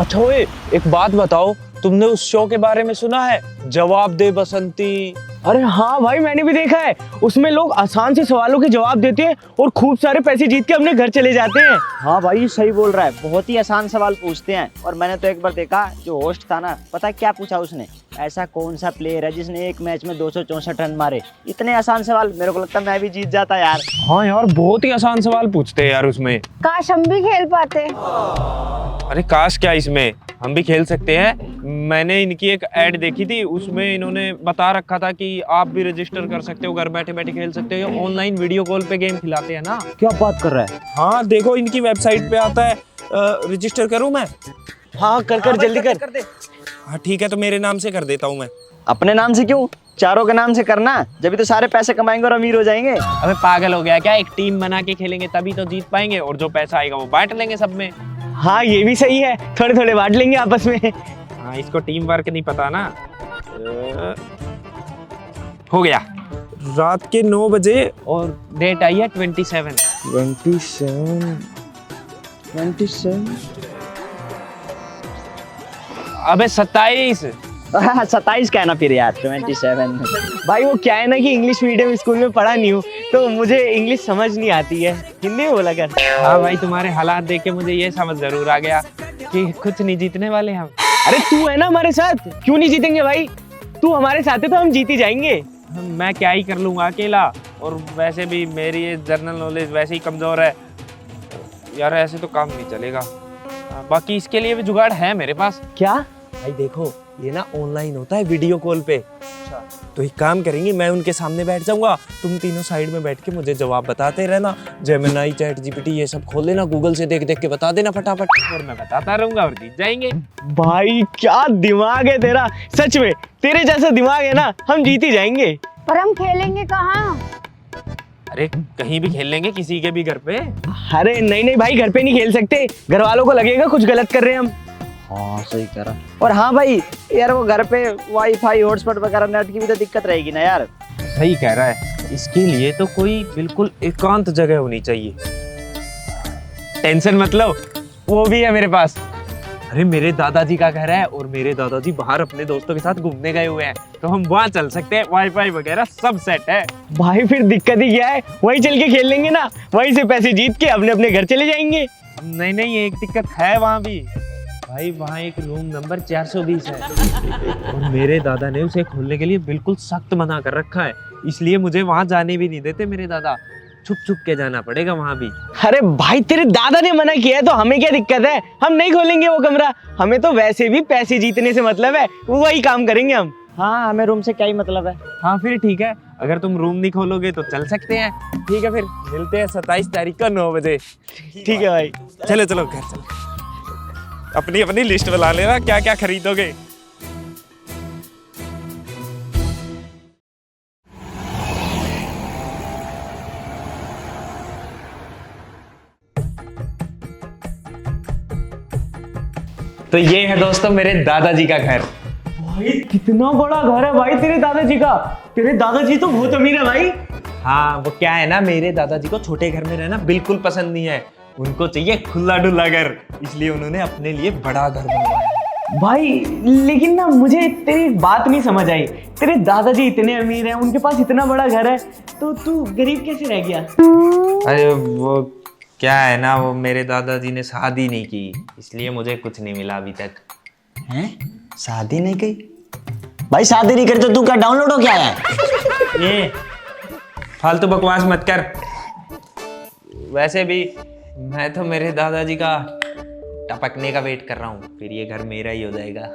अच्छा ओए, एक बात बताओ, तुमने उस शो के बारे में सुना है, जवाब दे बसंती? अरे हाँ भाई, मैंने भी देखा है। उसमें लोग आसान से सवालों के जवाब देते हैं और खूब सारे पैसे जीत के अपने घर चले जाते हैं। हाँ भाई सही बोल रहा है, बहुत ही आसान सवाल पूछते हैं। और मैंने तो एक बार देखा, जो होस्ट था ना, पता है क्या पूछा उसने? ऐसा कौन सा प्लेयर है जिसने एक मैच में 264 रन मारे? इतने आसान सवाल, मेरे को लगता है मैं भी जीत जाता यार। हाँ यार, बहुत ही आसान सवाल पूछते हैं यार उसमें। काश हम भी खेल पाते। अरे काश क्या, इसमें हम भी खेल सकते हैं। मैंने इनकी एक ऐड देखी थी, उसमें इन्होंने बता रखा था कि आप भी रजिस्टर कर सकते हो, घर बैठे बैठे खेल सकते हो। ऑनलाइन वीडियो कॉल पे गेम खिलाते हैं ना। क्या बात कर रहा है? हाँ देखो, इनकी वेबसाइट पे आता है। रजिस्टर करूँ मैं? हाँ कर जल्दी कर दे। हाँ ठीक है, तो मेरे नाम से कर देता हूँ मैं। अपने नाम से क्यों, चारों के नाम से करना, जब तो सारे पैसे कमाएंगे और अमीर हो जाएंगे। अबे पागल हो गया क्या? एक टीम बना के खेलेंगे तभी तो जीत पाएंगे, और जो पैसा आएगा वो बांट लेंगे सब में। हाँ ये भी सही है, थोड़े थोड़े बांट लेंगे आपस में। हाँ, इसको टीम वर्क नहीं पता ना। हो गया। रात के 9 बजे और डेट आई है 27। अबे 27। 27 का है ना फिर यार, 27। भाई वो क्या है ना कि इंग्लिश मीडियम स्कूल में पढ़ा नहीं हूँ, तो मुझे इंग्लिश समझ नहीं आती है। हिंदी में बोला कर। हाँ भाई, तुम्हारे हालात देख के मुझे ये समझ जरूर आ गया कि कुछ नहीं जीतने वाले हम। अरे तू है ना हमारे साथ, क्यों नहीं जीतेंगे भाई? तू हमारे साथ है तो हम जीत ही जाएंगे। मैं क्या ही कर लूंगा अकेला, और वैसे भी मेरी ये जनरल नॉलेज वैसे ही कमजोर है यार, ऐसे तो काम नहीं चलेगा। बाकी इसके लिए भी जुगाड़ है मेरे पास। क्या? भाई देखो, ये ना ऑनलाइन होता है वीडियो कॉल पे। तो एक काम करेंगे, मैं उनके सामने बैठ जाऊंगा, तुम तीनों साइड में बैठ के मुझे जवाब बताते रहना। जेमिनी, चैट जीपीटी ये सब खोल लेना, गूगल से देख देख के बता देना फटाफट, और मैं बताता रहूंगा और जीत जाएंगे। भाई क्या दिमाग है तेरा, सच में तेरे जैसा दिमाग है ना, हम जीत ही जाएंगे। पर हम खेलेंगे कहाँ? अरे कहीं भी खेल लेंगे, किसी के भी घर पे। अरे नहीं भाई, घर पे नहीं खेल सकते, घर वालों को लगेगा कुछ गलत कर रहे हैं हम। हाँ सही कह रहा। और हाँ भाई यार, वो घर पे वाईफाई हॉटस्पॉट वगैरह नेट की भी तो दिक्कत रहेगी ना यार। सही कह रहा है, इसके लिए तो कोई बिल्कुल एकांत जगह होनी चाहिए। टेंशन मत लो, वो भी है मेरे पास। अरे मेरे दादाजी का घर है, और मेरे दादाजी बाहर अपने दोस्तों के साथ घूमने गए हुए हैं, तो हम वहाँ चल सकते हैं। वाईफाई वगैरह सब सेट है। भाई फिर दिक्कत ही क्या है, वहीं चल के खेल लेंगे ना, वहीं से पैसे जीत के अपने अपने घर चले जाएंगे। नहीं, एक दिक्कत है वहाँ भी। भाई वहाँ एक रूम नंबर 420 है, और मेरे दादा ने उसे खोलने के लिए बिल्कुल सख्त मना कर रखा है, इसलिए मुझे वहाँ जाने भी नहीं देते मेरे दादा। छुप छुप के जाना पड़ेगा वहाँ भी। अरे भाई तेरे दादा ने मना किया है तो हमें क्या दिक्कत है, हम नहीं खोलेंगे वो कमरा। हमें तो वैसे भी पैसे जीतने से मतलब है, वही काम करेंगे हम। हाँ हमें रूम से क्या ही मतलब है। हाँ फिर ठीक है, अगर तुम रूम नहीं खोलोगे तो चल सकते हैं। ठीक है, फिर मिलते हैं 27 तारीख को 9 बजे। ठीक है भाई, चलो घर चलो। अपनी अपनी लिस्ट बना लेना, क्या क्या खरीदोगे। तो ये है दोस्तों मेरे दादाजी का घर। भाई कितना बड़ा घर है भाई तेरे दादाजी का। तेरे दादाजी तो बहुत अमीर है भाई। हाँ वो क्या है ना, मेरे दादाजी को छोटे घर में रहना बिल्कुल पसंद नहीं है, उनको चाहिए खुला डुला घर, इसलिए उन्होंने अपने लिए बड़ा घर बनवाया। भाई लेकिन ना मुझे तेरी बात नहीं समझ आई, तेरे दादाजी इतने अमीर हैं, उनके पास इतना बड़ा घर है, तो तू गरीब कैसे रह गया? अरे वो क्या है ना, वो मेरे दादाजी ने शादी नहीं की, इसलिए मुझे कुछ नहीं मिला अभी तक। हैं? शादी नहीं की? भाई शादी नहीं करी तो तू क्या डाउनलोड हो क्या है? ये फालतू बकवास मत कर। वैसे भी मैं तो मेरे दादाजी का टपकने का वेट कर रहा हूँ, फिर ये घर मेरा ही हो जाएगा।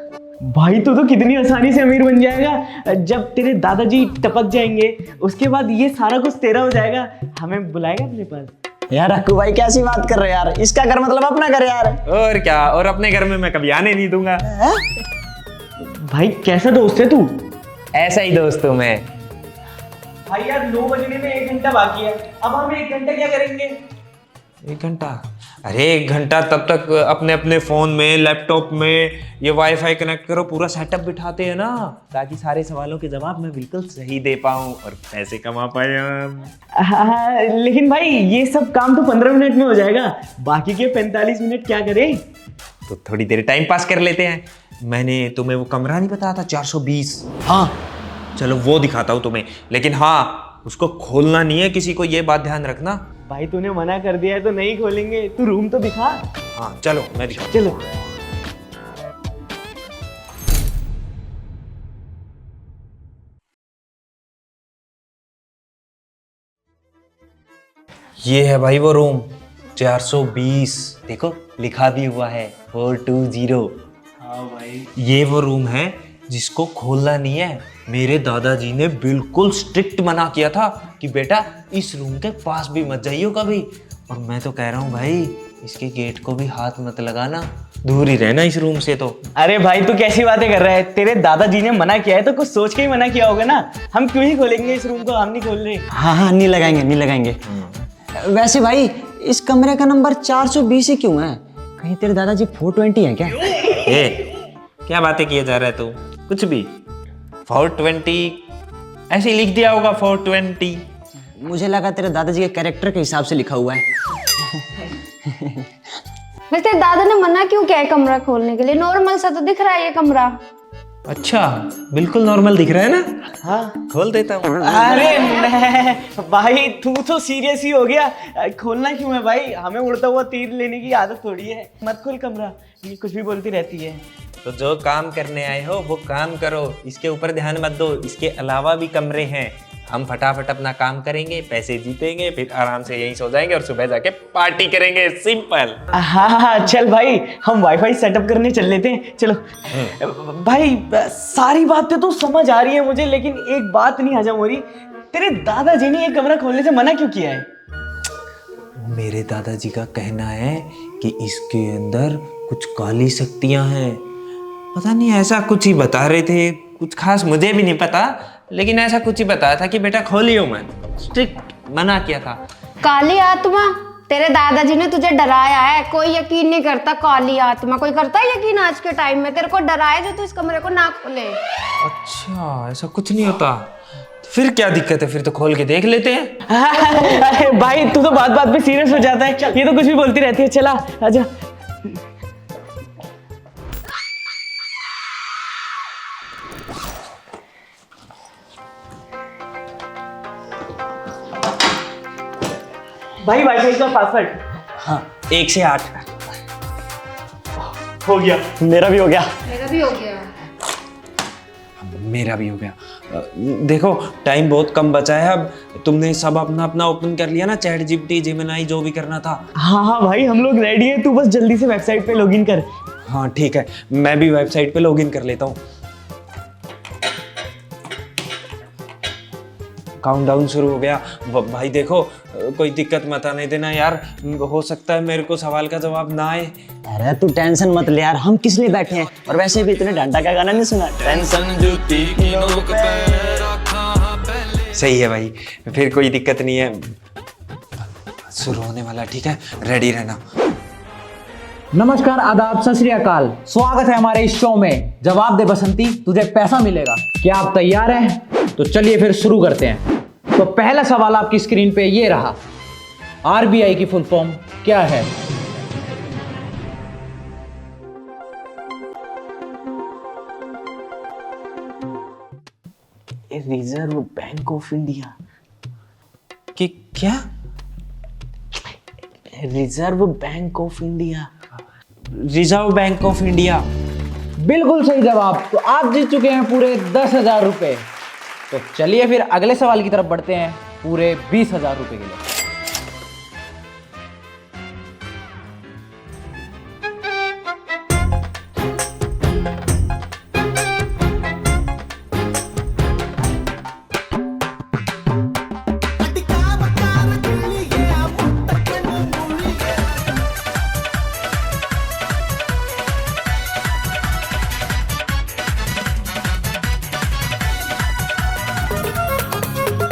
भाई तू तो कितनी आसानी से अमीर बन जाएगा, जब तेरे दादाजी टपक जाएंगे उसके बाद ये सारा कुछ तेरा हो जाएगा, हमें बुलाएगा अपने पास। यार अक्कू भाई कैसी बात कर रहे हो यार, इसका घर मतलब अपना घर यार। और क्या, और अपने घर में मैं कभी आने नहीं दूंगा। भाई कैसा दोस्त है तू? ऐसा ही दोस्त हूँ मैं। भाई यार 9 बजने में 1 घंटा बाकी है, अब हम 1 घंटा क्या करेंगे? 1 घंटा? अरे 1 घंटा तब तक अपने अपने फोन में, लैपटॉप में ये वाईफाई कनेक्ट करो, पूरा सेटअप बिठाते हैं ना, ताकि सारे सवालों के जवाब मैं बिल्कुल सही दे पाऊं और पैसे कमा पाए हम। हाँ, लेकिन भाई ये सब काम तो 15 मिनट में हो जाएगा, बाकी के 45 मिनट क्या करें? तो थोड़ी देर टाइम पास कर लेते हैं। मैंने तुम्हें वो कमरा नहीं बताया था 420? हाँ चलो वो दिखाता हूँ तुम्हें, लेकिन हाँ उसको खोलना नहीं है किसी को, ये बात ध्यान रखना। भाई तूने मना कर दिया है तो नहीं खोलेंगे, तू रूम तो दिखा। हाँ चलो मैं दिखाता चलो। ये है भाई वो रूम 420, देखो लिखा भी हुआ है 420। हाँ भाई। ये वो रूम है जिसको खोलना नहीं है। मेरे दादाजी ने बिल्कुल स्ट्रिक्ट मना किया था कि बेटा इस रूम के पास भी मत जाइयो कभी। और मैं तो कह रहा हूँ भाई इसके गेट को भी हाथ मत लगाना, दूर ही रहना इस रूम से। तो अरे भाई तू कैसी बातें कर रहा है, तेरे दादाजी ने मना किया है तो कुछ सोच के ही मना किया होगा ना। हम क्यों ही खोलेंगे इस रूम को, हम नहीं खोल रहे। हाँ हाँ, नहीं लगाएंगे नहीं लगाएंगे। वैसे भाई इस कमरे का नंबर 420 ही क्यों है? कहीं तेरे दादाजी 420 हैं क्या? क्या बातें किए जा रहा है तू, कुछ भी 420 ऐसे ही लिख दिया होगा 420। मुझे लगा तेरे दादाजी के कैरेक्टर के हिसाब से लिखा हुआ है। वैसे तेरे दादा ने मना क्यों किया है कमरा खोलने के लिए? नॉर्मल सा तो दिख रहा है ये कमरा। अच्छा बिल्कुल नॉर्मल दिख रहा है ना? हाँ खोल देता हूँ। अरे नहीं भाई तू तो सीरियस ही हो गया। खोलना क्यों है भाई, हमें उड़ता हुआ तीर लेने की आदत थोड़ी है। मत खोल कमरा, ये कुछ भी बोलती रहती है। तो जो काम करने आए हो वो काम करो, इसके ऊपर ध्यान मत दो। इसके अलावा भी कमरे हैं, हम फटाफट अपना काम करेंगे, पैसे जीतेंगे, फिर आराम से यहीं सो जाएंगे और सुबह जाके पार्टी करेंगे। सिंपल। हाँ हाँ चल भाई, हम वाईफाई सेटअप करने चल लेते हैं। चलो भाई, सारी बातें तो समझ आ रही है मुझे, लेकिन एक बात नहीं हजम हो रही। तेरे दादाजी ने ये कमरा खोलने से मना क्यों किया है? मेरे दादाजी का कहना है कि इसके अंदर कुछ काली शक्तियां हैं। पता नहीं ऐसा कुछ ही बता रहे थे, कुछ खास मुझे भी नहीं पता, लेकिन ऐसा कुछ ही बताया था कि बेटा खोलियो मत, स्ट्रिक्ट मना किया था। काली आत्मा? तेरे दादाजी ने तुझे डराया है, कोई यकीन नहीं करता। काली आत्मा कोई करता है यकीन आज के टाइम में? तेरे को डराया जो तू इस कमरे को ना खोले। अच्छा ऐसा कुछ नहीं होता, फिर क्या दिक्कत है? फिर तो खोल के देख लेते हैं। अरे भाई तू तो बात बात पे सीरियस हो जाता है, ये तो कुछ भी बोलती रहती है। चला आजा। भाई वाईफाई का पासवर्ड? हाँ 1 से 8 हो गया। मेरा भी हो गया। मेरा भी हो गया। मेरा भी हो गया। देखो टाइम बहुत कम बचा है, अब तुमने सब अपना अपना ओपन कर लिया ना, चैट जीपीटी, जेमिनी, जो भी करना था। हाँ हाँ भाई हम लोग रेडी हैं, तू बस जल्दी से वेबसाइट पे लॉगिन कर। हाँ ठीक है, मैं भी वेबसाइट पे लॉगिन कर लेता हूँ। काउंटडाउन शुरू हो गया। भाई देखो कोई दिक्कत मत आने देना यार, हो सकता है मेरे को सवाल का जवाब ना आए। अरे तू टेंशन मत ले यार, हम किस लिए बैठे हैं? और वैसे भी इतने डांटा का गाना नहीं सुना? टेंशन जूती की नोक पे रखा पहले। सही है भाई, फिर कोई दिक्कत नहीं है। शुरू होने वाला, ठीक है, रेडी रहना। नमस्कार, आदाब, सत श्री अकाल। स्वागत है हमारे इस शो में जवाब दे बसंती, तुझे पैसा मिलेगा। क्या आप तैयार हैं? तो चलिए फिर शुरू करते हैं। तो पहला सवाल आपकी स्क्रीन पे ये रहा, आरबीआई की फुल फॉर्म क्या है? Reserve bank of India. कि क्या? Reserve bank of India. Reserve bank of India. बिल्कुल सही जवाब। तो आप जीत चुके हैं पूरे 10,000 रुपए। तो चलिए फिर अगले सवाल की तरफ बढ़ते हैं, पूरे 20,000 रुपए के लिए।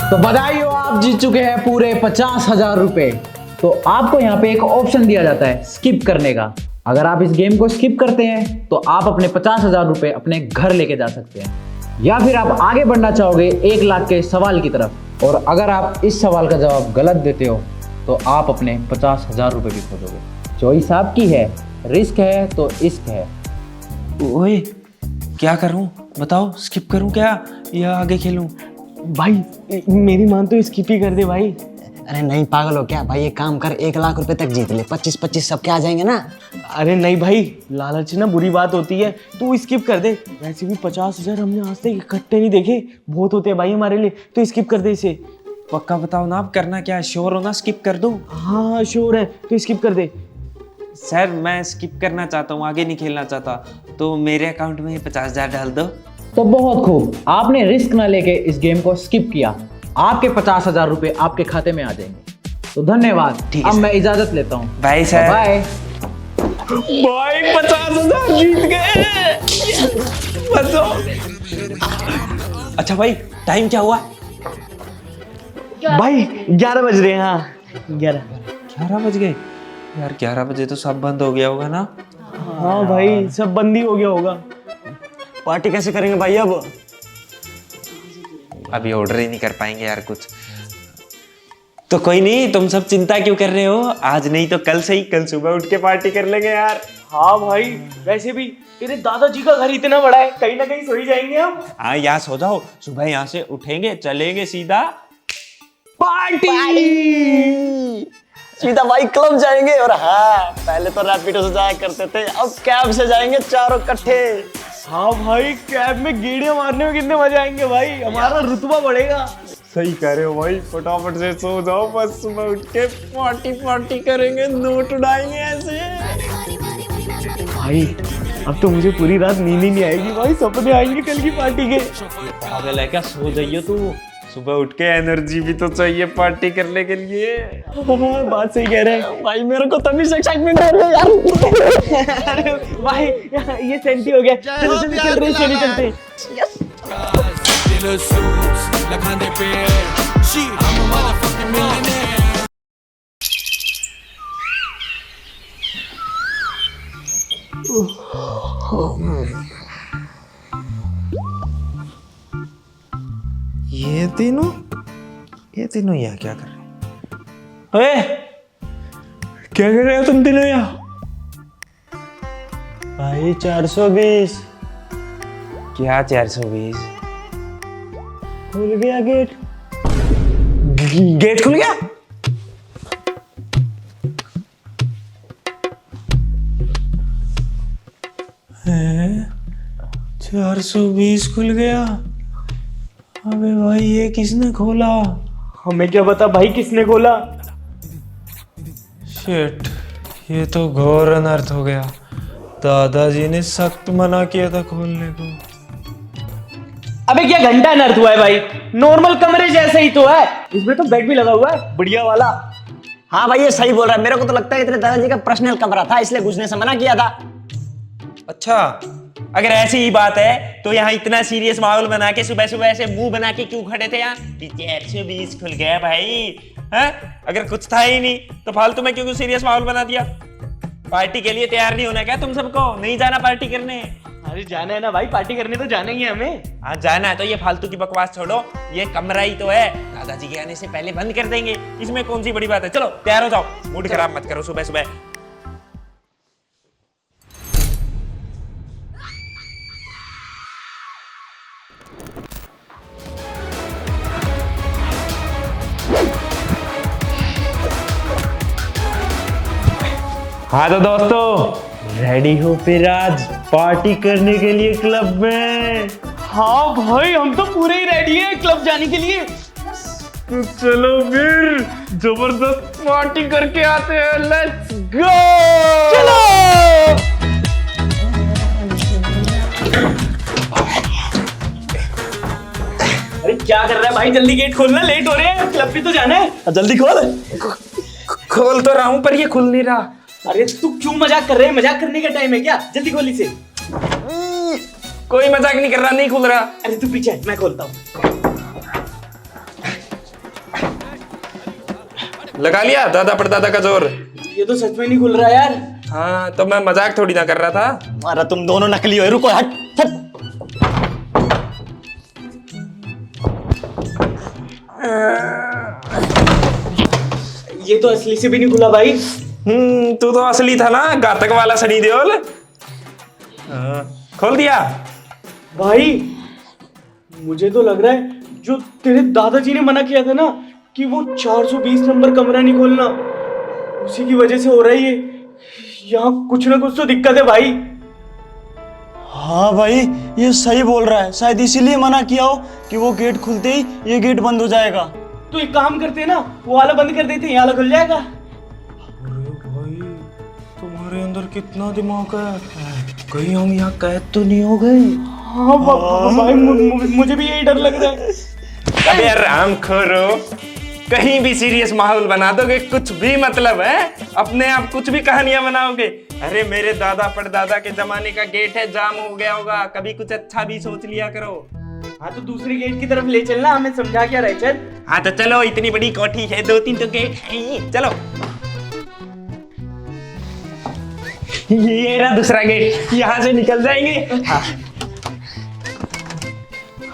तो बधाई हो, आप जीत चुके हैं पूरे 50,000 रुपए। तो आपको यहाँ पे एक ऑप्शन दिया जाता है स्किप करने का। अगर आप इस गेम को स्किप करते हैं तो आप अपने 50,000 रुपए अपने घर लेके जा सकते हैं, या फिर आप आगे बढ़ना चाहोगे 1 लाख के सवाल की तरफ। और अगर आप इस सवाल का जवाब गलत देते हो तो आप अपने 50,000 रुपए भी खो दोगे। चॉइस आपकी है, रिस्क है तो इश्क है। ओए क्या करूं बताओ, स्किप करूं क्या या आगे खेलूं? भाई मेरी मान तो स्किप ही कर दे भाई। अरे नहीं पागल हो क्या भाई, एक काम कर 1 लाख रुपए तक जीत ले, 25-25 सबके आ जाएंगे ना। अरे नहीं भाई, लालच ना बुरी बात होती है, तू स्किप कर दे। वैसे भी 50,000 हमने आज तक इकट्ठे नहीं देखे, बहुत होते हैं भाई हमारे लिए, तो स्किप कर दे इसे। पक्का बताओ ना, आप करना क्या है, श्योर हो ना? स्किप कर दूं? हाँ श्योर है, तो स्किप कर दे। सर मैं स्किप करना चाहता हूँ, आगे नहीं खेलना चाहता, तो मेरे अकाउंट में 50,000 डाल दो। तो बहुत खूब, आपने रिस्क ना लेके इस गेम को स्किप किया, आपके 50,000 रुपए आपके खाते में आ जाएंगे। तो धन्यवाद, अब मैं इजाजत लेता हूँ। Bye sir. बाय। भाई 50,000 जीत गए। बसो। अच्छा भाई टाइम क्या हुआ? भाई 11 बज रहे हैं। हाँ 11 बज गए यार, 11 बजे तो सब बंद हो गया होगा ना? हाँ भाई सब बंद ही हो गया होगा। पार्टी कैसे करेंगे भाई अब? अभी ऑर्डर ही नहीं कर पाएंगे यार कुछ। तो कोई नहीं, तुम सब चिंता क्यों कर रहे हो, आज नहीं तो कल से ही, कल सुबह उठ के पार्टी कर लेंगे यार। हाँ भाई वैसे भी तेरे दादाजी का घर इतना बड़ा है, कहीं ना कहीं सो ही जाएंगे हम। हाँ यहाँ सो जाओ, सुबह यहाँ से उठेंगे चलेंगे सीधा पार्टी। सीधा भाई क्लब जाएंगे। और हाँ पहले तो रैपिडो से जाया करते थे, अब कैब से जाएंगे चारों इकट्ठे। हाँ भाई कैब में गेड़ियां मारने में कितने मजा आएंगे भाई, हमारा रुतबा बढ़ेगा। सही कह रहे हो भाई, फटाफट से सो जाओ, बस सुबह उठ के पार्टी करेंगे, नोट उड़ाएंगे ऐसे। भाई अब तो मुझे पूरी रात नींद ही नहीं आएगी भाई, सपने आएंगे कल की पार्टी के। पागल है क्या, सो जाइए तू, सुबह उठ के एनर्जी भी तो चाहिए पार्टी करने के लिए। हाँ, बात सही कह रहे हैं भाई मेरे को तभी से एक्साइटमेंट हो रही है यार। अरे भाई ये सेंटी हो गया, चलो चल रहे चले चलते। ये तीनों यहाँ क्या कर रहे हैं? क्या कर रहे हो तुम तीनों यहाँ? भाई 420 क्या 420? खुल गया गेट। गेट खुल गया? हैं? 420 खुल गया? अबे भाई ये किसने खोला? हमें क्या पता भाई किसने खोला। शिट, ये तो घोर अनर्थ हो गया, दादाजी ने सख्त मना किया था खोलने को। अबे क्या घंटा अनर्थ हुआ है भाई, नॉर्मल कमरे जैसे ही तो है, इसमें तो बेड भी लगा हुआ है बढ़िया वाला। हाँ भाई ये सही बोल रहा है, मेरे को तो लगता है तेरे दादाजी का पर्सनल कमरा था, इसलिए घुसने से मना किया था। अच्छा, अगर ऐसी ही बात है तो यहाँ इतना सीरियस माहौल बना के सुबह सुबह ऐसे मुंह बना के क्यों खड़े थे यहाँ? 420 खुल गया भाई, हैं? अगर कुछ था ही नहीं तो फालतू में क्यों सीरियस माहौल बना दिया? पार्टी के लिए तैयार नहीं होना क्या तुम सबको? नहीं जाना पार्टी करने? अरे जाना है ना भाई, पार्टी करने तो जाना ही है हमें। हाँ जाना है तो ये फालतू की बकवास छोड़ो, ये कमरा ही तो है, दादाजी के आने से पहले बंद कर देंगे, इसमें कौन सी बड़ी बात है। चलो तैयार हो जाओ, मूड खराब मत करो सुबह सुबह। हाँ तो दोस्तों रेडी हो फिर आज पार्टी करने के लिए क्लब में? हाँ भाई हम तो पूरे ही रेडी है क्लब जाने के लिए। तो चलो फिर जबरदस्त पार्टी करके आते हैं, लेट्स गो। चलो अरे क्या कर रहा है भाई, जल्दी गेट खोलना, लेट हो रहे हैं, क्लब भी तो जाना है। जल्दी खोल। खोल तो रहा हूं पर ये खुल नहीं रहा। अरे तू क्यों मजाक कर रहे हैं, मजाक करने का टाइम है क्या, जल्दी खोल इसे। कोई मजाक नहीं कर रहा, नहीं खुल रहा। अरे तू पीछे हट, मैं खोलता हूँ। लगा लिया दादा परदादा का जोर। ये तो सच में नहीं खुल रहा यार। हाँ तो मैं मजाक थोड़ी ना कर रहा था। अरे तुम दोनों नकली हो, रुको हट हट। ये तो असली से भी नहीं खुला भाई। तू तो असली था ना, घातक वाला सनी देओल। हाँ, खोल दिया। भाई मुझे तो लग रहा है जो तेरे दादाजी ने मना किया था ना कि वो 420 नंबर कमरा नहीं खोलना, उसी की वजह से हो रहा है ये। यहाँ कुछ ना कुछ तो दिक्कत है भाई। हाँ भाई, ये सही बोल रहा है, शायद इसीलिए मना किया हो कि वो गेट खुलते ही ये गेट बंद हो जाएगा। तो एक काम करते हैं ना, वो वाला बंद कर देते हैं, ये वाला खुल जाएगा। अरे भाई, तुम्हारे अंदर कितना दिमाग है, कहीं हम यहाँ कैद तो नहीं हो गए? हाँ भाई, मुझे भी यही डर लग रहा है। अबे आराम खोरो, कहीं भी सीरियस माहौल बना दोगे, कुछ भी मतलब है, अपने आप कुछ भी कहानियां बनाओगे। अरे मेरे दादा परदादा के जमाने का गेट है, जाम हो गया होगा, कभी कुछ अच्छा भी सोच लिया करो। हाँ तो दूसरे गेट की तरफ ले चलना, हमें समझा क्या रहे। चल हाँ तो चलो, इतनी बड़ी कोठी है, 2-3 तो गेट है, चलो। ये रहा दूसरा गेट, यहाँ से निकल जाएंगे। हाँ।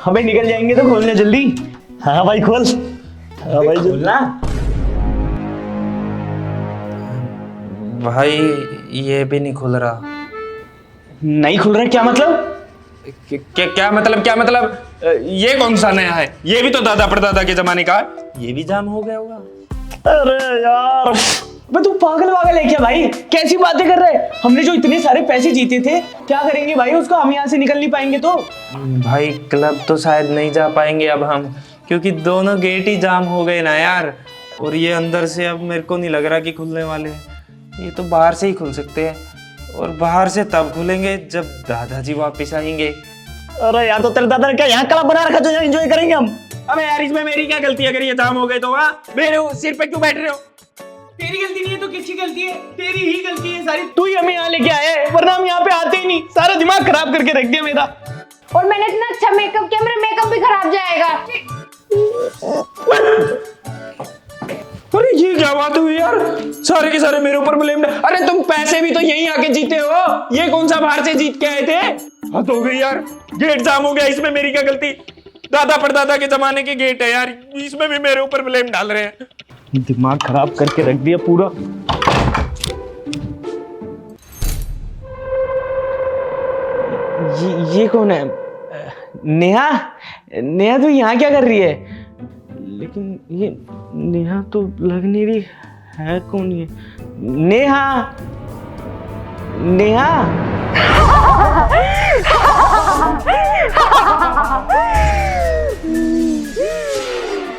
हमें निकल जाएंगे तो खोलने जल्दी। हाँ भाई खोल। हाँ भाई खोलना। भाई ये भी नहीं खुल रहा। नहीं खुल रहा, क्या मतलब? क्या मतलब? ये कौन सा नया है? ये भी तो दादा परदादा के जमाने का है, ये भी जाम हो गया होगा। अरे यार, मैं तू पागल है क्या भाई? कैसी बातें कर रहे हैं? हमने जो इतने सारे पैसे जीते थे, क्या करेंगे भाई उसका? हम यहाँ से निकल नहीं पाएंगे तो। भाई क्लब तो शायद नहीं जा पाएंगे अब हम, क्योंकि दोनों गेट ही जाम हो गए ना यार। और ये अंदर से अब मेरे को नहीं लग रहा कि खुलने वाले हैं, ये तो बाहर से ही खुल सकते हैं, और बाहर से तब खुलेंगे जब दादाजी वापस आएंगे। अरे यार, तो तेरे दादा ने क्या यहाँ क्लब बना रखा जो एंजॉय करेंगे हम? अबे यार, इसमें मेरी क्या गलती है? अगर ये जाम हो गए तो वहाँ मेरे सिर पे क्यों बैठ रहे हो? तेरी गलती नहीं है तो किसकी गलती है? तेरी ही गलती है सारी। तू ही हमें यहाँ लेके आया है, वरना हम यहाँ पे आते ही नहीं। सारा दिमाग खराब करके रख दिया मेरा। और मैंने इतना अच्छा मेकअप किया, मेरा मेकअप भी खराब जाएगा। अरे ये क्या बात हुई यार, सारे के सारे मेरे ऊपर ब्लेम। अरे तुम पैसे भी तो यहीं आके जीते हो, ये कौन सा बाहर से जीत के आए थे? हद हो गई यार, गेट जाम हो गया, इसमें मेरी क्या गलती? दादा परदादा के जमाने के गेट है यार, इसमें भी मेरे ऊपर ब्लेम डाल रहे हैं। दिमाग खराब करके रख दिया पूरा। ये कौन है? नेहा? नेहा तू यहाँ क्या कर रही है? लेकिन ये नेहा तो लग नहीं रही है। कौन ये नेहा? नेहा?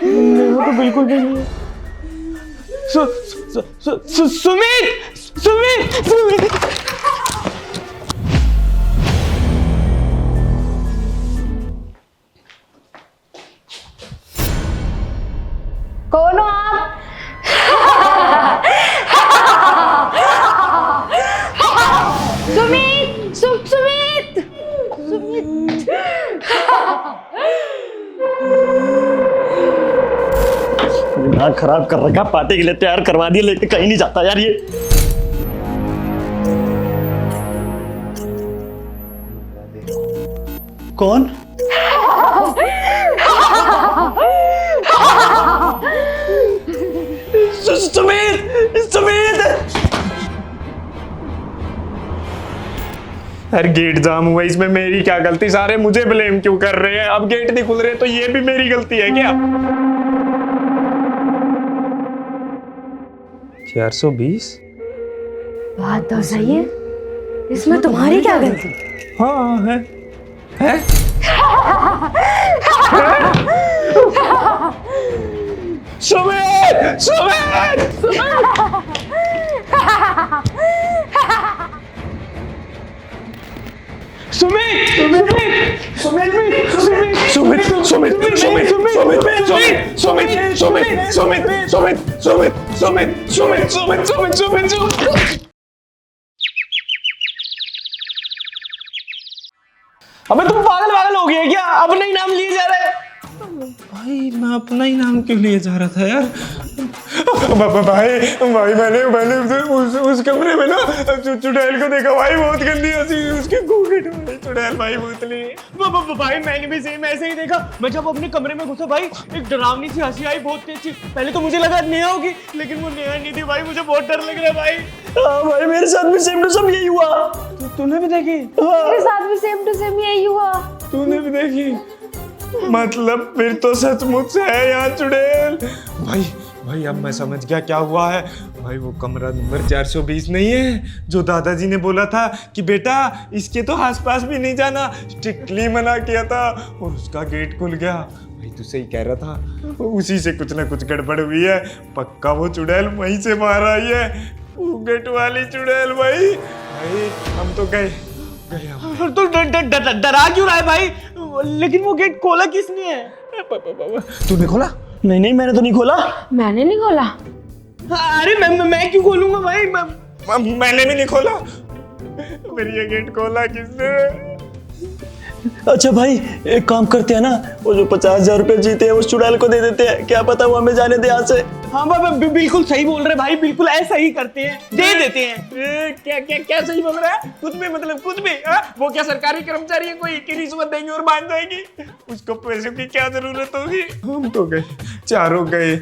नेहा तो बिल्कुल भी नहीं है। सुमित! कौन हो आप? सुमित! दिमाग खराब कर रखा, पार्टी के लिए तैयार करवा दिया, लेके कहीं नहीं जाता यार ये। कौन? सुमित! यार गेट जाम हुआ, इसमें मेरी क्या गलती? सारे मुझे ब्लेम क्यों कर रहे हैं? अब गेट नहीं खुल रहे तो ये भी मेरी गलती है क्या? 420? बात तो सही है, इसमें तुम्हारी क्या गलती? हाँ है। सुमित! अबे तुम पागल हो गए क्या? अपना ही नाम लिए जा रहे हैं। भाई मैं अपना ही नाम क्यों लिए जा रहा था यार? भाई मैंने उस कमरे में ना चुड़ैल को देखा भाई, बहुत गंदी हंसी उसके घूंघट में। चुड़ैल भाई भूतनी। भाई मैंने भी सेम ऐसे ही देखा। मैं जब अपने कमरे में घुसा भाई, एक डरावनी सी हंसी आई बहुत तेज सी। पहले तो मुझे लगा नेहा होगी, लेकिन वो नेहा नहीं थी भाई। मुझे बहुत डर लग रहा है भाई। हाँ भाई, मेरे साथ भी सेम टू सेम यही हुआ। तूने भी देखी? मेरे साथ भी सेम टू सेम यही हुआ। तूने भी देखी? मतलब फिर तो सचमुच है यहाँ चुड़ैल। भाई अब मैं समझ गया क्या हुआ है। भाई वो कमरा नंबर 420 नहीं है जो दादाजी ने बोला था कि बेटा इसके तो आसपास भी नहीं जाना, स्ट्रिक्टली मना किया था और उसका गेट खुल गया। भाई तू सही कह रहा था, उसी से कुछ ना कुछ गड़बड़ हुई है। पक्का वो चुड़ैल वहीं से बाहर आई है, वो गेट वाली चुड़ैल। भाई हम तो गए हम। तो डरा क्यों रहा है भाई? लेकिन वो गेट खोला किसने है? तूने खोला? नहीं, मैंने तो नहीं खोला। मैंने नहीं खोला। अरे मैं क्यों खोलूंगा भाई? मैंने भी नहीं खोला। मेरी ये गेट खोला किसने? अच्छा भाई, एक काम करते हैं ना, वो जो 50,000 रुपए जीते हैं उस चुड़ैल को दे देते हैं, क्या पता वो हमें जाने दे यहाँ से। हाँ भाई बिल्कुल सही बोल रहे भाई, बिल्कुल ऐसा ही करते हैं, दे देते हैं। क्या सही बोल रहा है? कुछ भी मतलब कुछ भी। वो क्या सरकारी कर्मचारी है कोई कि रिश्वत देंगे और मान जाएगी? उसको पैसों की क्या जरूरत होगी? हम तो गए, चारों गए,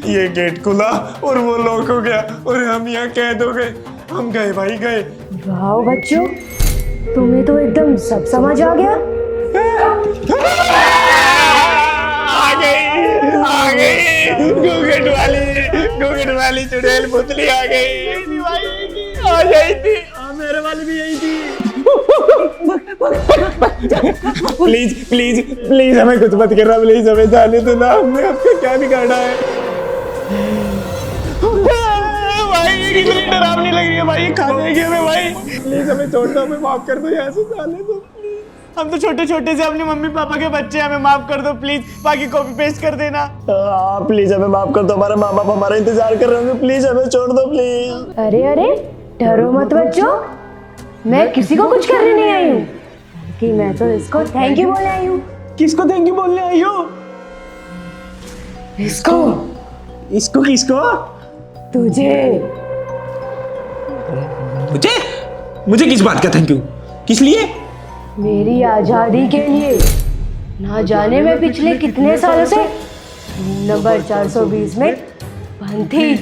ये गेट खुला और वो लॉक हो गया और हम यहाँ कैद हो गए। हम गए भाई, गए। वाह बच्चों, तुम्हें तो एकदम सब समझ आ गया। आ गई गुगट वाली चुड़ैल भूतली आ गई। आ गई थी। मेरे वाली भी यही थी। प्लीज हमें कुछ मत करना, प्लीज हमें जाने दो ना, हमने आपका क्या बिगाड़ा है? भाई ये कितनी डरावनी लग रही है भाई, खा जाएगी हमें भाई। प्लीज हमें छोड़ दो, हमें माफ कर दो, यहाँ से जाने दो। हम तो छोटे छोटे से अपने मम्मी पापा के बच्चे, हमें माफ कर दो प्लीज। बाकी कॉपी पेस्ट कर देना। हाँ प्लीज हमें माफ कर दो, हमारे माँ बाप हमारा इंतजार कर रहे होंगे, प्लीज हमें छोड़ दो प्लीज। अरे डरो मत बच्चों, मैं किसी को कुछ करने नहीं आई हूँ, बल्कि मैं तो इसको थैंक यू बोलने आई हूँ। किसको थैंक यू बोलने आई हो? इसको किसको? तुझे। मुझे किस बात का थैंक यू? किस लिए? मेरी आजादी के लिए। ना जाने मैं पिछले कितने सालों से नंबर 420 में बंद थी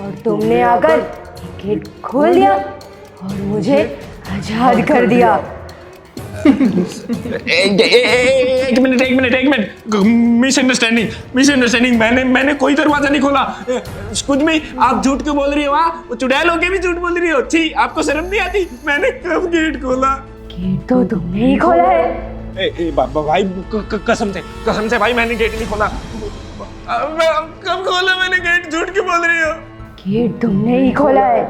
और तुमने आकर गेट खोल दिया और मुझे आजाद कर दिया। एक मिनट। मिसअंडरस्टैंडिंग। मैंने कोई दरवाजा नहीं खोला। कुछ भी आप झूठ क्यों बोल रही हो? वो चुड़ैल होके भी झूठ बोल रही हो? छी, आपको शर्म नहीं आती? मैंने कब गेट खोला? गेट तो तुमने ही खोला है। भाई कसम से भाई मैंने गेट नहीं खोला। कब खोला मैंने गेट? झूठ क्यों बोल रही हो? गेट तुमने ही खोला है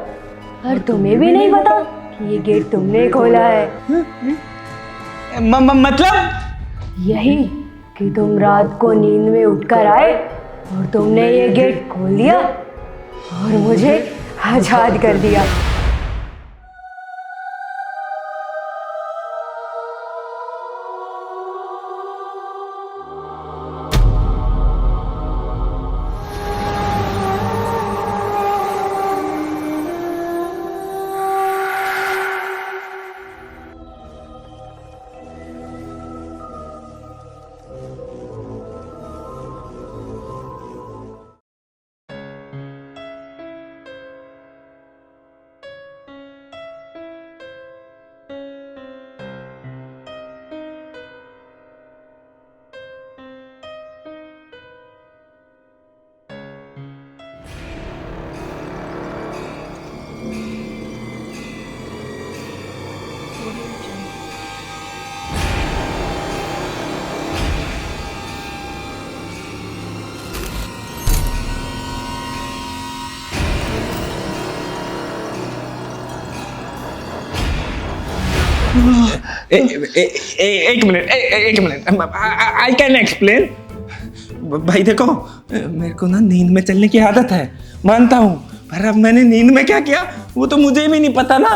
और तुम्हें भी नहीं पता कि ये गेट तुमने खोला है। मतलब यही कि तुम रात को नींद में उठकर आए और तुमने ये गेट खोल दिया और मुझे आजाद कर दिया। एक मिनट आई कैन एक्सप्लेन। भाई देखो, मेरे को ना नींद में चलने की आदत है, मानता हूँ, पर अब मैंने नींद में क्या किया वो तो मुझे भी नहीं पता ना,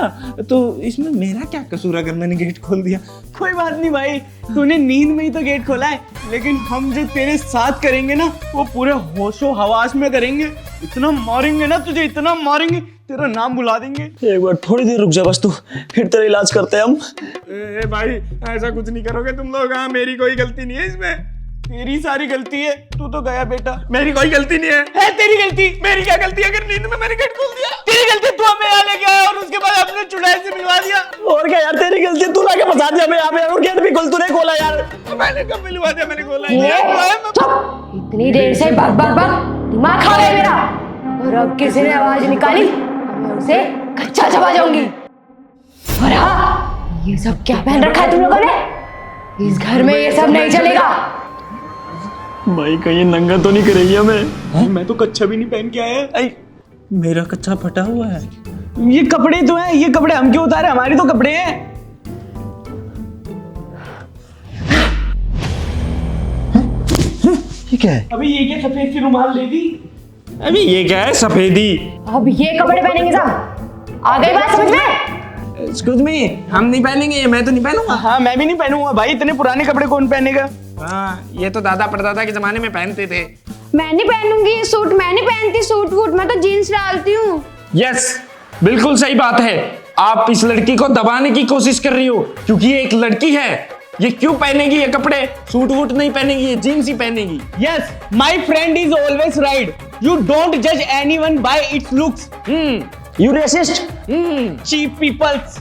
तो इसमें मेरा क्या कसूर अगर मैंने गेट खोल दिया? कोई बात नहीं भाई, तूने नींद में ही तो गेट खोला है, लेकिन हम जो तेरे साथ करेंगे ना वो पूरे होशो हवास में करेंगे। इतना मारेंगे ना तुझे, इतना मारेंगे तेरा नाम बुला देंगे। एक बार थोड़ी देर रुक जा बस तू, फिर तेरा इलाज करते हैं हम। ए भाई ऐसा कुछ नहीं करोगे तुम लोग? हाँ मेरी कोई गलती नहीं है इसमें। तेरी सारी गलती है, तू तो गया बेटा। मेरी कोई गलती नहीं है तेरी गलती। मेरी क्या गलती है अगर नींद में मैंने गेट खोल दिया? तेरी गलती, तू हमें यहाँ लेके आया और उसके बाद अपने चुड़ैल से मिलवा दिया। और क्या यार, तेरी गलती, तू लाके फंसा दिया हमें यहाँ पे और गेट भी खोल तूने खोला यार। मैंने कब मिलवा दिया? मैंने खोला ये चुप, इतनी देर से बक बक बक दिमाग खा गया मेरा, और अब किसी ने आवाज निकाली मैं उसे कच्चा चबा जाऊंगी। और हाँ, ये सब क्या पहन रखा है तुम लोगों ने? इस घर में ये सब नहीं चलेगा। भाई कहीं नंगा तो नहीं करेगी हमें? मैं तो कच्चा भी नहीं पहन के आया। मेरा कच्चा फटा हुआ है। ये कपड़े तो हैं, ये कपड़े हम क्यों उतारे? हमारे तो कपड़े हैं। ये क्या है? अभी ये क्या सफेद सी रुमाल ले दी? अभी ये क्या है? सफेदी। अब ये कपड़े पहनेंगे सब, आ गई बात समझ में? एक्सक्यूज मी, हम नहीं पहनेंगे ये, मैं तो नहीं पहनूंगा। हाँ मैं भी नहीं पहनूंगा भाई, इतने पुराने कपड़े कौन पहनेगा? हाँ ये तो दादा परदादा के जमाने में पहनते थे। मैं नहीं पहनूंगी ये सूट, मैं नहीं पहनती सूट वूट, मैं तो जीन्स डालती हूँ। यस बिल्कुल सही बात है। आप इस लड़की को दबाने की कोशिश कर रही हो क्योंकि ये एक लड़की है। ये क्यों पहनेगी ये कपड़े? सूट वूट नहीं पहनेगी, ये जीन्स ही पहनेगी। Yes, my friend is always right. You don't judge anyone by its looks. You racist? Cheap peoples.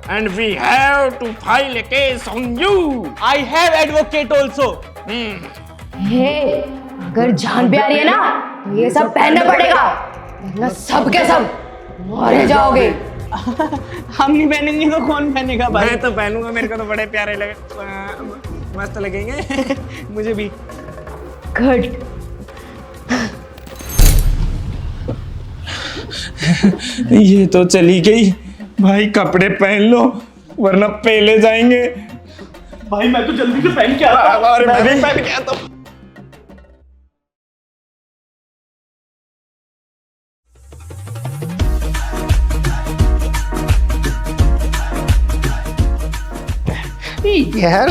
And we have to file a case on you. I have advocate also. हे, अगर जान पे आ रही है ना तो ये सब पहनना पड़ेगा, वरना सब के सब मारे जाओगे। हम नहीं पहनेंगे तो कौन पहनेगा भाई? मैं तो पहनूंगा, मेरे को तो बड़े प्यारे लगे, मस्त लगेंगे। मुझे भी। गुड। ये तो चली गई। भाई कपड़े पहन लो वरना पहले जाएंगे। भाई मैं तो जल्दी से पहन के आता हूँ। अरे मैं भी पहन के आता हूँ। यार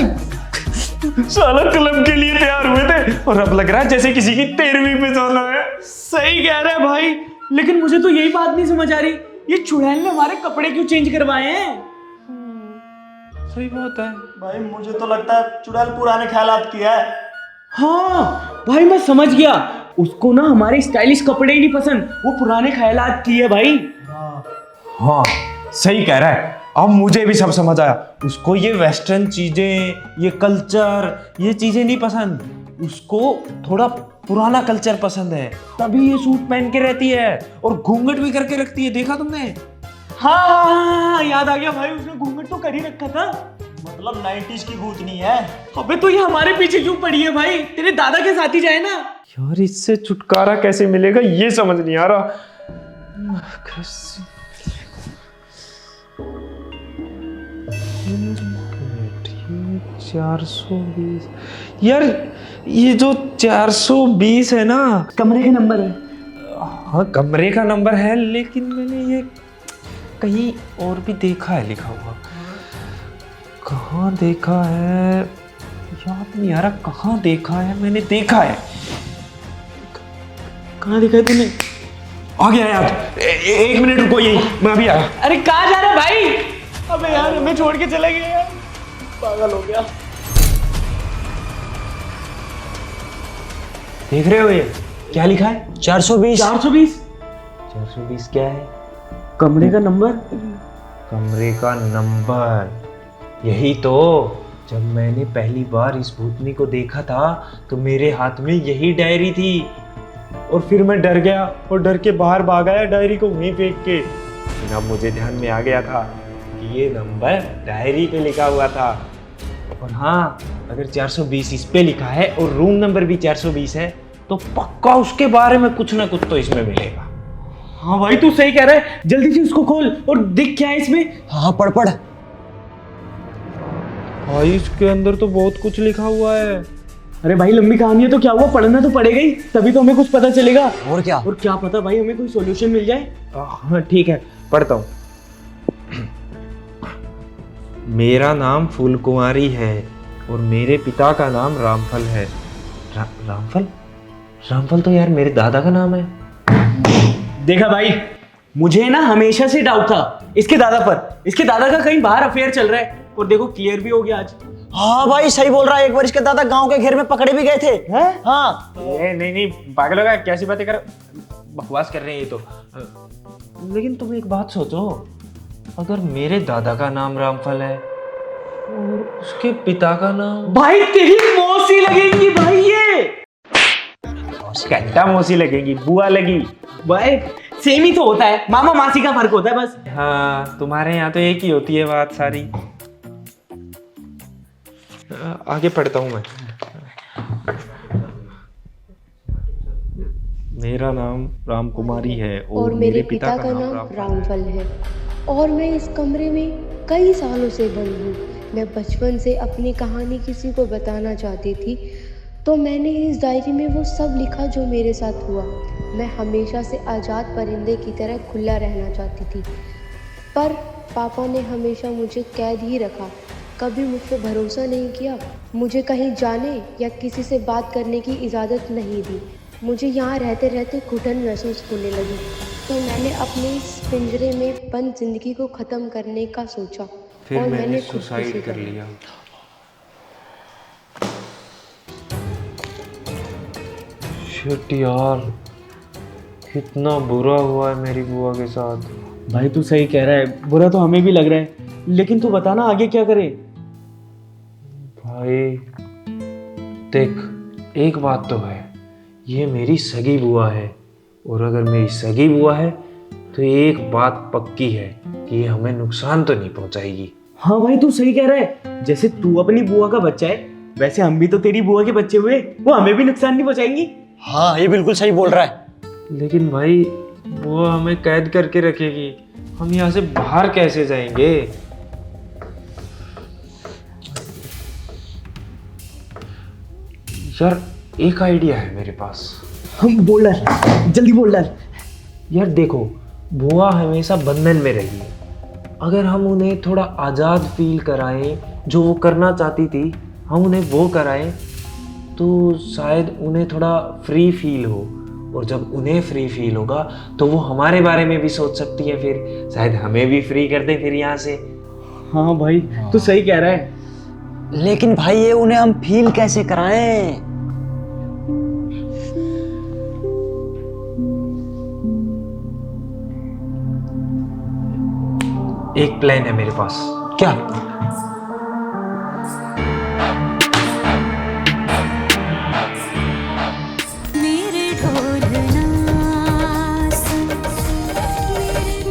साला क्लब के लिए तैयार हुए थे और अब लग रहा है जैसे किसी की 13वीं पे जाना है। सही कह रहा है भाई, लेकिन मुझे तो यही बात नहीं समझ आ रही, ये चुड़ैल ने हमारे कपड़े क्यों चेंज करवाए हैं? सही बात है भाई मुझे तो लगता है चुड़ैल पुराने ख्यालात की है। हाँ भाई मैं समझ गया, उसको ना हमारे स्टाइलिश कपड़े ही नहीं पसंद, वो पुराने ख्यालात की है भाई। हाँ सही कह रहा है। अब मुझे भी सब समझ आया। उसको ये वेस्टर्न चीजें, ये कल्चर, ये चीजें नहीं पसंद, उसको थोड़ा पुराना कल्चर पसंद है, तभी ये सूट पहन के रहती है और घूंघट भी करके रखती है। देखा तुमने? हाँ याद आ गया भाई, उसने घूंघट तो कर ही रखा था। मतलब 90s की भूतनी है। अबे तो ये हमारे पीछे क्यों पड़ी है भाई? तेरे दादा के साथ ही जाए ना। यार इससे छुटकारा कैसे मिलेगा ये समझ नहीं आ रहा। 420 यार, ये जो 420 है ना, कमरे का नंबर है। हाँ कमरे का नंबर है, लेकिन मैंने ये कहीं और भी देखा है लिखा हुआ। कहाँ देखा है याद नहीं आ रहा, कहाँ देखा है मैंने, देखा है। कहाँ देखा है तूने? आ गया याद। एक मिनट रुको, यही मैं अभी आया। अरे कहाँ जा रहा है भाई? अबे यार हमें छोड़ के चला गया यार, पागल हो गया। देख रहे हो ये क्या लिखा है? 420। 420 क्या है? कमरे का नंबर। कमरे का नंबर, यही तो। जब मैंने पहली बार इस भूतनी को देखा था तो मेरे हाथ में यही डायरी थी और फिर मैं डर गया और डर के बाहर भाग आया डायरी को वहीं फेंक के। लेकिन अब मुझे ध्यान में आ गया था कि ये नंबर डायरी पे लिखा हुआ था। और हाँ, अगर 420 इस पे लिखा है और रूम नंबर भी 420 है तो पक्का उसके बारे में कुछ ना कुछ तो इसमें मिलेगा। हाँ भाई तू सही कह रहा है, जल्दी से उसको खोल और देख क्या है इसमें। हाँ पढ़ पढ़। भाई इसके अंदर तो बहुत कुछ लिखा हुआ है। अरे भाई लंबी कहानी है तो क्या हुआ, पढ़ना तो पड़ेगा ही, तभी तो हमें कुछ पता चलेगा। और क्या? और क्या पता भाई हमें कोई सॉल्यूशन मिल जाए। हाँ ठीक है, पढ़ता हूँ। मेरा नाम फूलकुमारी है और मेरे पिता का नाम रामफल है। रामफल? रामफल तो यार मेरे दादा का नाम है। देखा भाई, मुझे ना हमेशा से डाउट था इसके दादा पर। इसके दादा का कहीं बाहर अफेयर चल रहा है, और देखो क्लियर भी हो गया आज। हाँ भाई सही बोल रहा है, एक बार इसके दादा गांव के घेर में पकड़े भी गए थे। हैं? हाँ। नहीं पागल होगा, कैसी बातें कर, बकवास कर रहे हैं ये तो। लेकिन तुम एक बात सोचो, अगर मेरे दादा का नाम रामफल है और उसके पिता का नाम, भाई तेरी मौसी लगेंगी भाई ये। घंटा मौसी लगेगी, बुआ लगी। भाई सेम ही तो होता है, मामा मासी का फर्क होता है बस। हाँ तुम्हारे यहाँ तो एक ही होती है बात सारी। आगे पढ़ता हूँ मैं। मेरा नाम रामकुमारी है और मेरे पिता का नाम रामफल है और मैं इस कमरे में कई सालों से बंद हूँ। मैं बचपन से अपनी कहानी किसी को बताना चाहती थी, तो मैंने इस डायरी में वो सब लिखा जो मेरे साथ हुआ। मैं हमेशा से आज़ाद परिंदे की तरह खुला रहना चाहती थी, पर पापा ने हमेशा मुझे कैद ही रखा, कभी मुझ पर भरोसा नहीं किया, मुझे कहीं जाने या किसी से बात करने की इजाज़त नहीं दी। मुझे यहाँ रहते रहते घुटन महसूस होने लगी, तो मैंने अपने इस पिंजरे में बंद जिंदगी को ख़त्म करने का सोचा फिर और मैंने खुदकुशी सुसाइड कर की। लिया। शिट यार, कितना बुरा हुआ है मेरी बुआ के साथ। भाई तू सही कह रहा है, बुरा तो हमें भी लग रहा है, लेकिन तू बता ना आगे क्या करें। भाई देख, एक बात तो है, ये मेरी सगी बुआ है, और अगर मेरी सगी बुआ है तो एक बात पक्की है कि ये हमें नुकसान तो नहीं पहुंचाएगी। हाँ भाई तू सही कह रहा है, जैसे तू अपनी बुआ का बच्चा है वैसे हम भी तो तेरी बुआ के बच्चे हुए, वो हमें भी नुकसान नहीं पहुंचाएंगी। हाँ ये बिल्कुल सही बोल रहा है। लेकिन भाई बुआ हमें कैद करके रखेगी, हम यहाँ से बाहर कैसे जाएंगे? यार एक आइडिया है मेरे पास। हम बोल डाल, जल्दी बोल डाल। यार देखो, बुआ हमेशा बंधन में रही है, अगर हम उन्हें थोड़ा आज़ाद फील कराएं, जो वो करना चाहती थी हम उन्हें वो कराएं, तो शायद उन्हें थोड़ा फ्री फील हो, और जब उन्हें फ्री फील होगा तो वो हमारे बारे में भी सोच सकती है, फिर शायद हमें भी फ्री कर दें फिर यहाँ से। हाँ भाई तू सही कह रहा है। लेकिन भाई ये उन्हें हम फील कैसे कराएं? एक प्लान है मेरे पास। क्या? मेरे ढोलना सुन,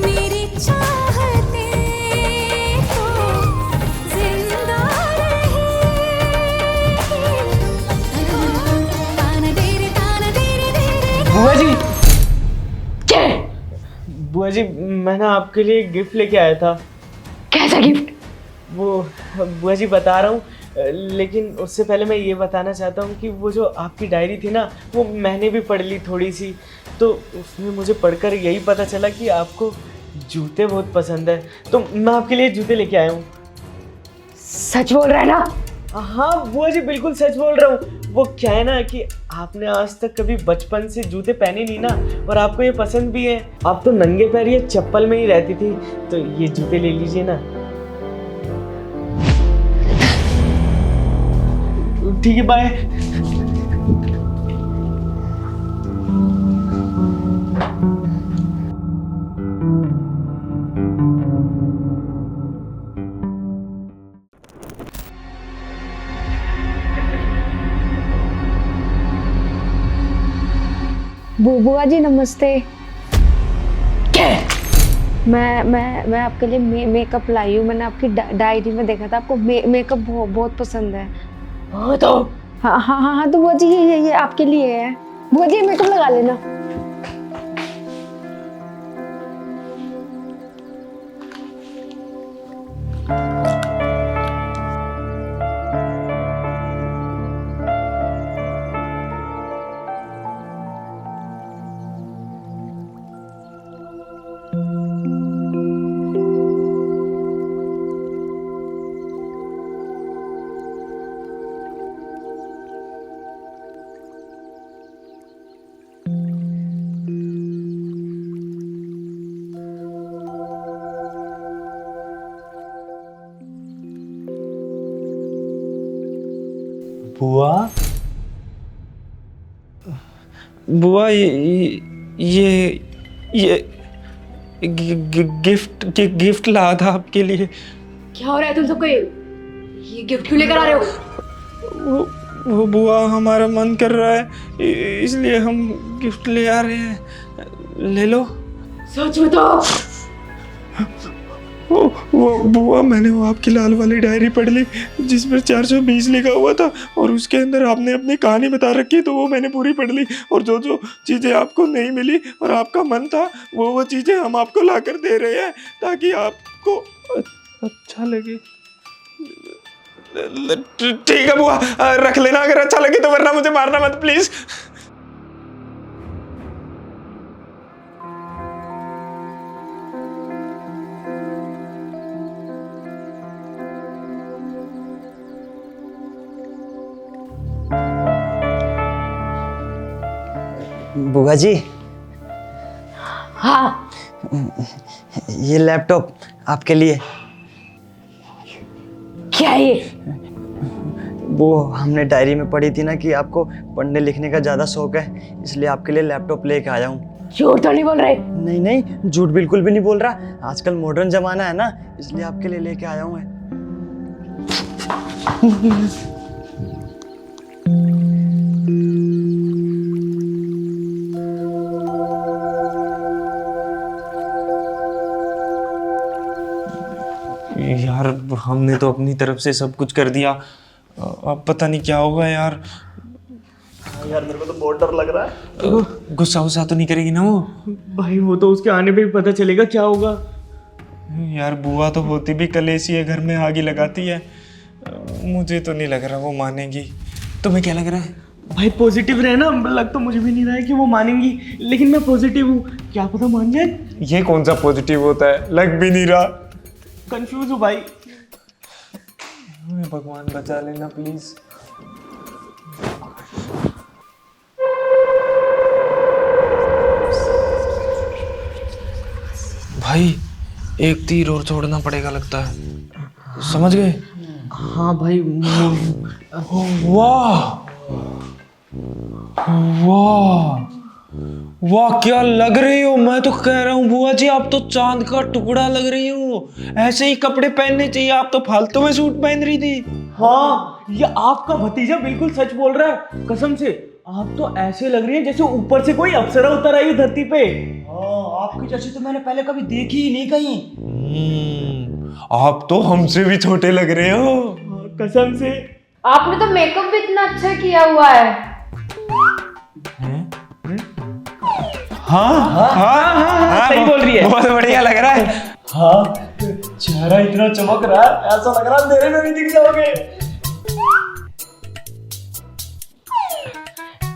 मेरी चाहते तो जिंदा रहे। ताना तेरे बुआ जी, बुआ जी मैं ना आपके लिए एक गिफ्ट लेके आया था। कैसा गिफ्ट? वो बुआ जी बता रहा हूँ, लेकिन उससे पहले मैं ये बताना चाहता हूँ कि वो जो आपकी डायरी थी ना, वो मैंने भी पढ़ ली थोड़ी सी, तो उसमें मुझे पढ़कर यही पता चला कि आपको जूते बहुत पसंद है, तो मैं आपके लिए जूते लेके आया हूँ। सच बोल रहा है ना? हाँ बुआ जी बिल्कुल सच बोल रहा हूँ। वो क्या है ना कि आपने आज तक कभी बचपन से जूते पहने नहीं ना, और आपको ये पसंद भी है। आप तो नंगे पैर या चप्पल में ही रहती थी, तो ये जूते ले लीजिए ना। ठीक है बाय। बुआ जी नमस्ते। मैं आपके लिए मेकअप लाई हूँ। मैंने आपकी डायरी में देखा था, आपको मेकअप बहुत पसंद है। हाँ तो हाँ तो बुआ जी ये आपके लिए है। बुआ जी मेकअप लगा लेना। बुआ बुआ ये गिफ्ट लाया था आपके लिए। क्या हो रहा है तुम सबको? ये गिफ्ट क्यों लेकर आ रहे हो? वो बुआ हमारा मन कर रहा है इसलिए हम गिफ्ट ले आ रहे हैं, ले लो। सच बताओ। वो बुआ मैंने वो आपकी लाल वाली डायरी पढ़ ली जिस पर 420 लिखा हुआ था और उसके अंदर आपने अपनी कहानी बता रखी, तो वो मैंने पूरी पढ़ ली और जो जो चीज़ें आपको नहीं मिली और आपका मन था वो चीज़ें हम आपको ला कर दे रहे हैं ताकि आपको अच्छा लगे। ठीक है बुआ, रख लेना अगर अच्छा लगे तो, वरना मुझे मारना मत प्लीज। बुआ जी, हाँ, ये लैपटॉप आपके लिए। क्या है ये? वो हमने डायरी में पढ़ी थी ना कि आपको पढ़ने लिखने का ज़्यादा शौक है, इसलिए आपके लिए लैपटॉप लेके आया हूँ। झूठ तो नहीं बोल रहे? नहीं नहीं, झूठ बिल्कुल भी नहीं बोल रहा। आजकल मॉडर्न ज़माना है ना, इसलिए आपके लिए लेके आया हूँ मैं। यार हमने तो अपनी तरफ से सब कुछ कर दिया, अब पता नहीं क्या होगा यार। यार मेरे को तो बहुत डर लग रहा है। गुस्सा वुस्सा तो नहीं करेगी ना वो? भाई वो तो उसके आने पे ही पता चलेगा क्या होगा। यार बुआ तो होती भी कलेसी है, घर में आग ही लगाती है। मुझे तो नहीं लग रहा वो मानेगी। तुम्हें क्या लग रहा है? भाई पॉजिटिव रहना, लग तो मुझे भी नहीं रहा है कि वो मानेंगी, लेकिन मैं पॉजिटिव हूँ, क्या पता मान जाए। ये कौन सा पॉजिटिव होता है, लग भी नहीं रहा। कंफ्यूज हूँ भाई। भगवान बचा लेना प्लीज। भाई एक तीर और छोड़ना पड़ेगा लगता है, समझ गए? हाँ भाई। वाह वाह वाह, क्या लग रही हो। मैं तो कह रहा हूँ बुआ जी आप तो चांद का टुकड़ा लग रही हो। ऐसे ही कपड़े पहनने चाहिए, आप तो फालतू में सूट पहन रही थी। हाँ, ये आपका भतीजा बिल्कुल सच बोल रहा है, कसम से। आप तो ऐसे लग रही है जैसे ऊपर से कोई अप्सरा उतर आई हो धरती पे। आपकी जैसी तो मैंने पहले कभी देखी ही नहीं कहीं। आप तो हमसे भी छोटे लग रहे हो, कसम से। आपने तो मेकअप भी इतना अच्छा किया हुआ है। हाँ सही बोल रही है। बहुत बढ़िया लग रहा है। हाँ, चेहरा इतना चमक रहा है, ऐसा लग रहा है अंधेरे में भी दिख जाओगे।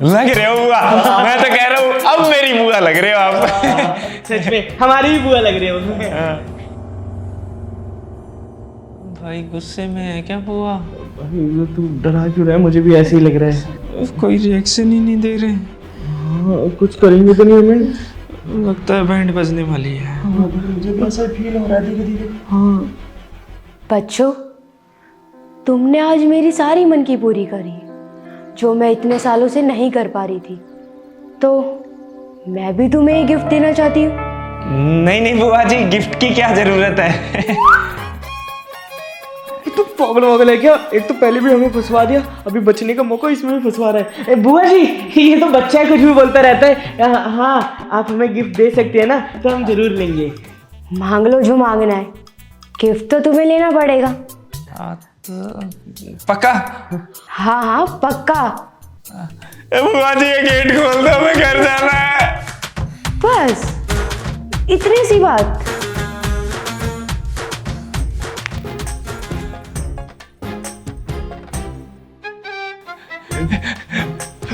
लग रहे हो बुआ, मैं तो कह रहा हूँ अब मेरी बुआ लग रहे हो आप। सच में हमारी भी बुआ लग रही हो। भाई गुस्से में है क्या बुआ? तू डरा क्यों रहा है? मुझे भी ऐसे ही लग रहा है। कोई रिएक्शन ही नहीं दे रहे। हाँ, कुछ करेंगे तो नहीं हमें? लगता है बैंड बजने वाली है। मुझे भी ऐसा फील हो रहा है धीरे धीरे। हाँ बच्चों, तुमने आज मेरी सारी मन की पूरी करी, जो मैं इतने सालों से नहीं कर पा रही थी। तो मैं भी तुम्हें एक गिफ्ट देना चाहती हूँ। नहीं नहीं बुआ जी, गिफ्ट की क्या जरूरत है। तू पागल वागल है क्या? एक तो पहले भी हमें फंसवा दिया, अभी बचने का मौका इसमें भी फंसवा रहा है। बुआ जी, ये तो बच्चा है, कुछ भी बोलता रहता है। हाँ, आप हमें गिफ्ट दे सकते हैं ना, तो हम जरूर लेंगे। मांग लो जो मांगना है, गिफ्ट तो तुम्हें लेना पड़ेगा। पक्का? हाँ हाँ पक्का। बुआ जी ये गेट खोल दो, हमें घर जाना है। बस इतनी सी बात।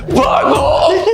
भागो।